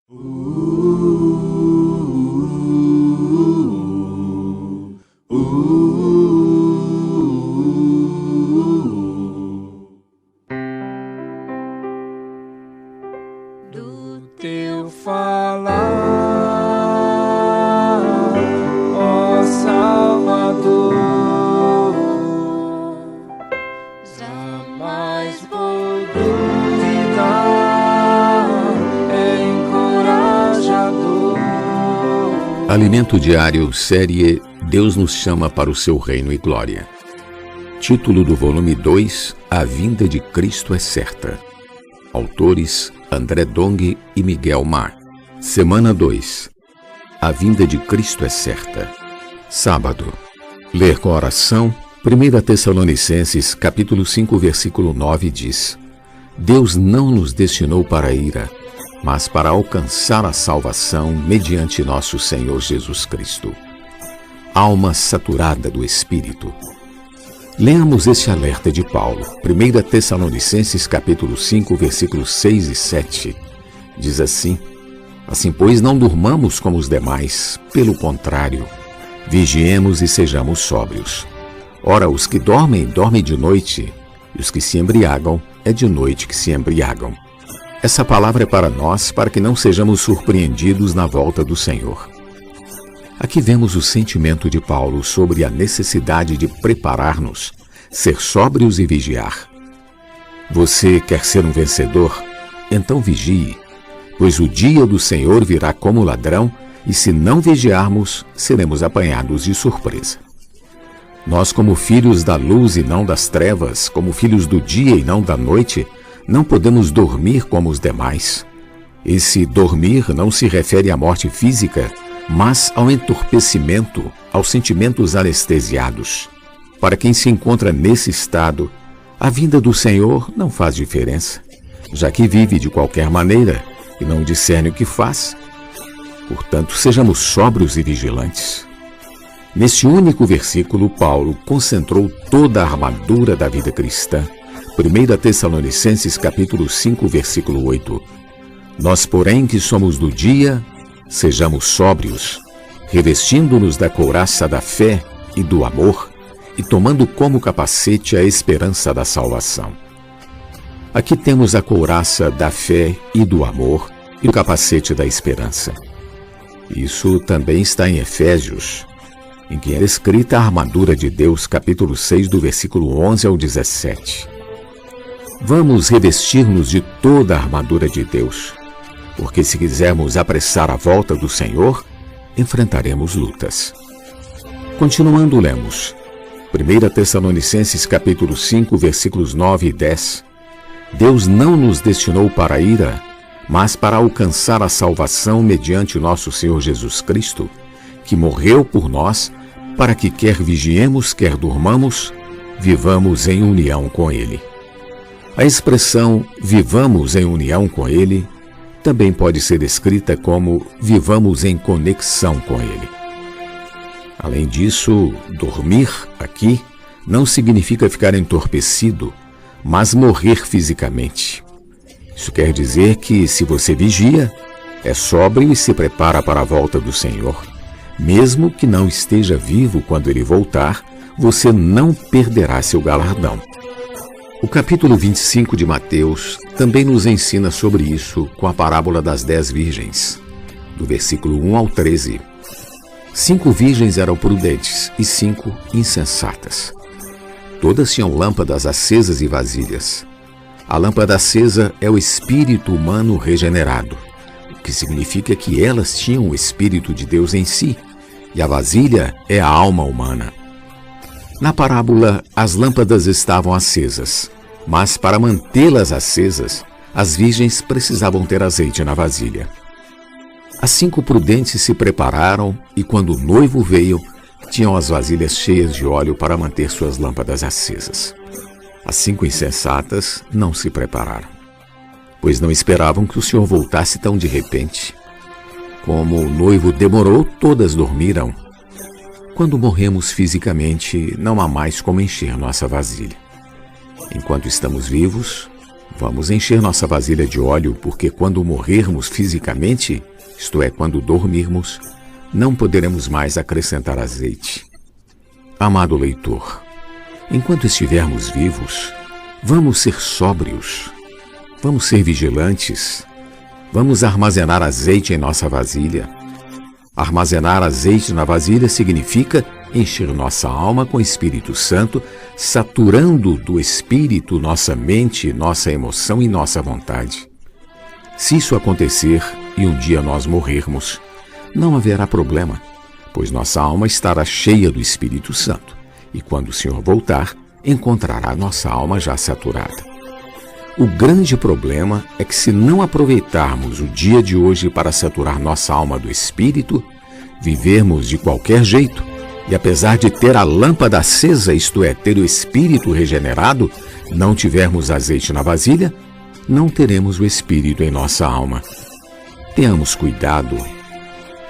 Do teu falar, ó Salvador, jamais vou duvidar, é encorajador. Alimento Diário, série Deus nos chama para o seu reino e glória. Título do volume 2, A vinda de Cristo é certa. Autores André Dong e Miguel Mar. Semana 2. A vinda de Cristo é certa. Sábado. Ler com oração. 1 Tessalonicenses, capítulo 5, versículo 9 diz: Deus não nos destinou para a ira, mas para alcançar a salvação mediante nosso Senhor Jesus Cristo. Alma saturada do Espírito. Leamos este alerta de Paulo, 1 Tessalonicenses capítulo 5, versículos 6 e 7. Diz assim: Assim, pois, não durmamos como os demais, pelo contrário, vigiemos e sejamos sóbrios. Ora, os que dormem, dormem de noite, e os que se embriagam, é de noite que se embriagam. Essa palavra é para nós, para que não sejamos surpreendidos na volta do Senhor. Aqui vemos o sentimento de Paulo sobre a necessidade de preparar-nos, ser sóbrios e vigiar. Você quer ser um vencedor? Então vigie, pois o dia do Senhor virá como ladrão, e se não vigiarmos, seremos apanhados de surpresa. Nós, como filhos da luz e não das trevas, como filhos do dia e não da noite, não podemos dormir como os demais. Esse dormir não se refere à morte física, mas ao entorpecimento, aos sentimentos anestesiados. Para quem se encontra nesse estado, a vinda do Senhor não faz diferença, já que vive de qualquer maneira e não discerne o que faz. Portanto, sejamos sóbrios e vigilantes. Neste único versículo, Paulo concentrou toda a armadura da vida cristã. 1 Tessalonicenses capítulo 5, versículo 8. Nós, porém, que somos do dia, sejamos sóbrios, revestindo-nos da couraça da fé e do amor, e tomando como capacete a esperança da salvação. Aqui temos a couraça da fé e do amor e o capacete da esperança. Isso também está em Efésios, em que é escrita a armadura de Deus, capítulo 6, do versículo 11 ao 17. Vamos revestir-nos de toda a armadura de Deus, porque se quisermos apressar a volta do Senhor, enfrentaremos lutas. Continuando, lemos 1 Tessalonicenses capítulo 5, versículos 9 e 10. Deus não nos destinou para a ira, mas para alcançar a salvação mediante nosso Senhor Jesus Cristo, que morreu por nós, para que quer vigiemos, quer durmamos, vivamos em união com Ele. A expressão vivamos em união com Ele também pode ser escrita como vivamos em conexão com Ele. Além disso, dormir aqui não significa ficar entorpecido, mas morrer fisicamente. Isso quer dizer que, se você vigia, é sóbrio e se prepara para a volta do Senhor. Mesmo que não esteja vivo quando Ele voltar, você não perderá seu galardão. O capítulo 25 de Mateus também nos ensina sobre isso com a parábola das 10 virgens, do versículo 1 ao 13. 5 virgens eram prudentes e 5 insensatas. Todas tinham lâmpadas acesas e vasilhas. A lâmpada acesa é o espírito humano regenerado, o que significa que elas tinham o Espírito de Deus em si, e a vasilha é a alma humana. Na parábola, as lâmpadas estavam acesas, mas para mantê-las acesas, as virgens precisavam ter azeite na vasilha. As 5 prudentes se prepararam e, quando o noivo veio, tinham as vasilhas cheias de óleo para manter suas lâmpadas acesas. As 5 insensatas não se prepararam, pois não esperavam que o Senhor voltasse tão de repente. Como o noivo demorou, todas dormiram. Quando morremos fisicamente, não há mais como encher nossa vasilha. Enquanto estamos vivos, Vamos encher nossa vasilha de óleo, porque quando morrermos fisicamente, isto é, quando dormirmos, não poderemos mais acrescentar azeite. Amado leitor, enquanto estivermos vivos, vamos ser sóbrios, vamos ser vigilantes, vamos armazenar azeite em nossa vasilha. Armazenar azeite na vasilha significa encher nossa alma com o Espírito Santo, saturando do Espírito nossa mente, nossa emoção e nossa vontade. Se isso acontecer e um dia nós morrermos, não haverá problema, pois nossa alma estará cheia do Espírito Santo, e quando o Senhor voltar, encontrará nossa alma já saturada. O grande problema é que se não aproveitarmos o dia de hoje para saturar nossa alma do Espírito, vivermos de qualquer jeito, e apesar de ter a lâmpada acesa, isto é, ter o Espírito regenerado, não tivermos azeite na vasilha, não teremos o Espírito em nossa alma. Tenhamos cuidado,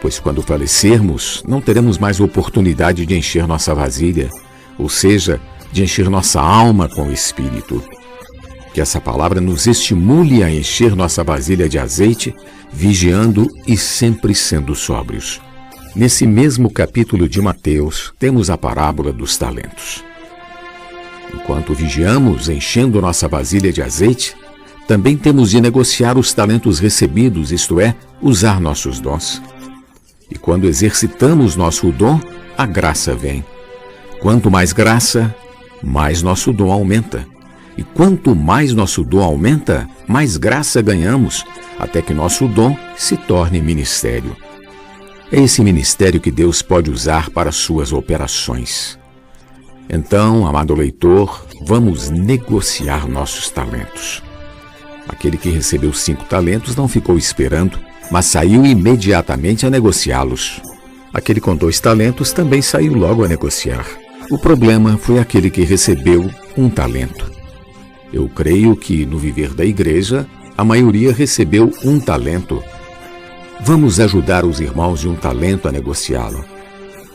pois quando falecermos, não teremos mais oportunidade de encher nossa vasilha, ou seja, de encher nossa alma com o Espírito. Que essa palavra nos estimule a encher nossa vasilha de azeite, vigiando e sempre sendo sóbrios. Nesse mesmo capítulo de Mateus, temos a parábola dos talentos. Enquanto vigiamos, enchendo nossa vasilha de azeite, também temos de negociar os talentos recebidos, isto é, usar nossos dons. E quando exercitamos nosso dom, a graça vem. Quanto mais graça, mais nosso dom aumenta. E quanto mais nosso dom aumenta, mais graça ganhamos, até que nosso dom se torne ministério. É esse ministério que Deus pode usar para suas operações. Então, amado leitor, vamos negociar nossos talentos. Aquele que recebeu 5 talentos não ficou esperando, mas saiu imediatamente a negociá-los. Aquele com 2 talentos também saiu logo a negociar. O problema foi aquele que recebeu 1 talento. Eu creio que, no viver da igreja, a maioria recebeu 1 talento. Vamos ajudar os irmãos de 1 talento a negociá-lo.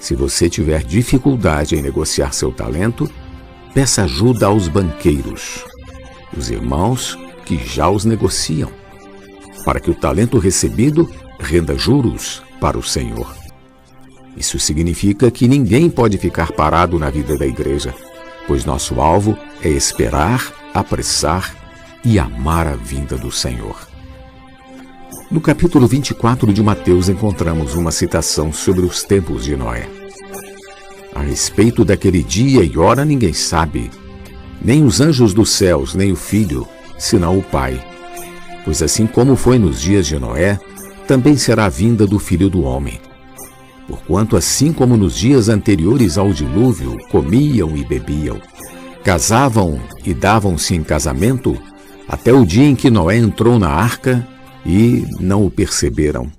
Se você tiver dificuldade em negociar seu talento, peça ajuda aos banqueiros, os irmãos que já os negociam, para que o talento recebido renda juros para o Senhor. Isso significa que ninguém pode ficar parado na vida da igreja, pois nosso alvo é esperar, apressar e amar a vinda do Senhor. No capítulo 24 de Mateus encontramos uma citação sobre os tempos de Noé. A respeito daquele dia e hora ninguém sabe, nem os anjos dos céus, nem o Filho, senão o Pai. Pois assim como foi nos dias de Noé, também será a vinda do Filho do Homem. Porquanto assim como nos dias anteriores ao dilúvio, comiam e bebiam, casavam e davam-se em casamento, até o dia em que Noé entrou na arca, e não o perceberam.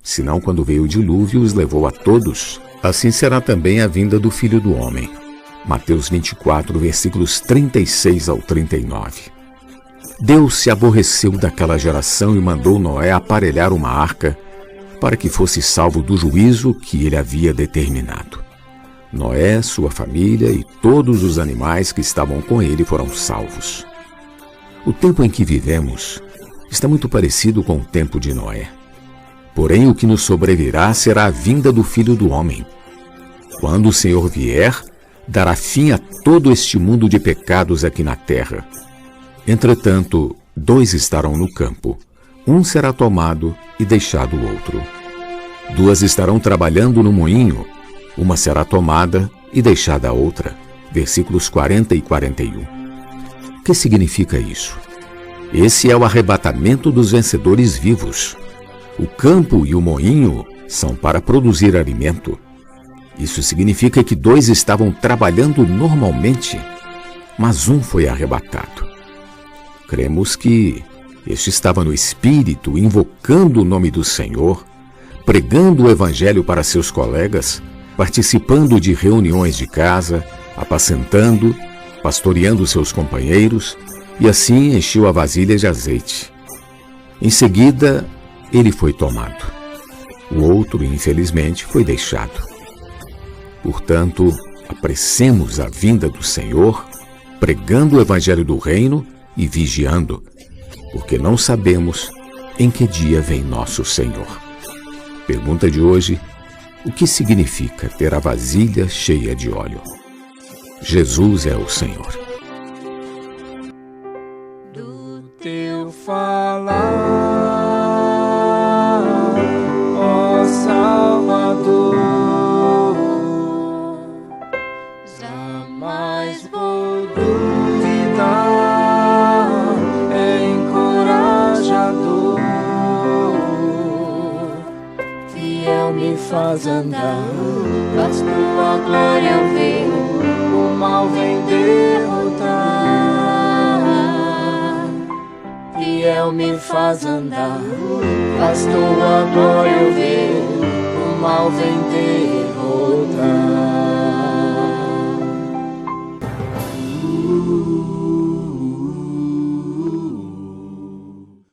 Senão, quando veio o dilúvio, os levou a todos. Assim será também a vinda do Filho do Homem. Mateus 24, versículos 36 ao 39. Deus se aborreceu daquela geração e mandou Noé aparelhar uma arca para que fosse salvo do juízo que ele havia determinado. Noé, sua família e todos os animais que estavam com ele foram salvos. O tempo em que vivemos está muito parecido com o tempo de Noé. Porém, o que nos sobrevirá será a vinda do Filho do Homem. Quando o Senhor vier, dará fim a todo este mundo de pecados aqui na terra. Entretanto, 2 estarão no campo. Um será tomado e deixado o outro. 2 estarão trabalhando no moinho. Uma será tomada e deixada a outra. Versículos 40 e 41. O que significa isso? Esse é o arrebatamento dos vencedores vivos. O campo e o moinho são para produzir alimento. Isso significa que 2 estavam trabalhando normalmente, mas um foi arrebatado. Cremos que este estava no Espírito, invocando o nome do Senhor, pregando o Evangelho para seus colegas, participando de reuniões de casa, apacentando, pastoreando seus companheiros, e assim encheu a vasilha de azeite. Em seguida, ele foi tomado. O outro, infelizmente, foi deixado. Portanto, apressemos a vinda do Senhor, pregando o Evangelho do Reino e vigiando, porque não sabemos em que dia vem nosso Senhor. Pergunta de hoje: o que significa ter a vasilha cheia de óleo? Jesus é o Senhor. Do teu falar, ó Salvador, jamais vou duvidar, é encorajador, fiel me faz andar, faz tua glória eu ver, o mal vem derrotar. Fiel me faz andar, faz tua glória eu ver, o mal vem derrotar.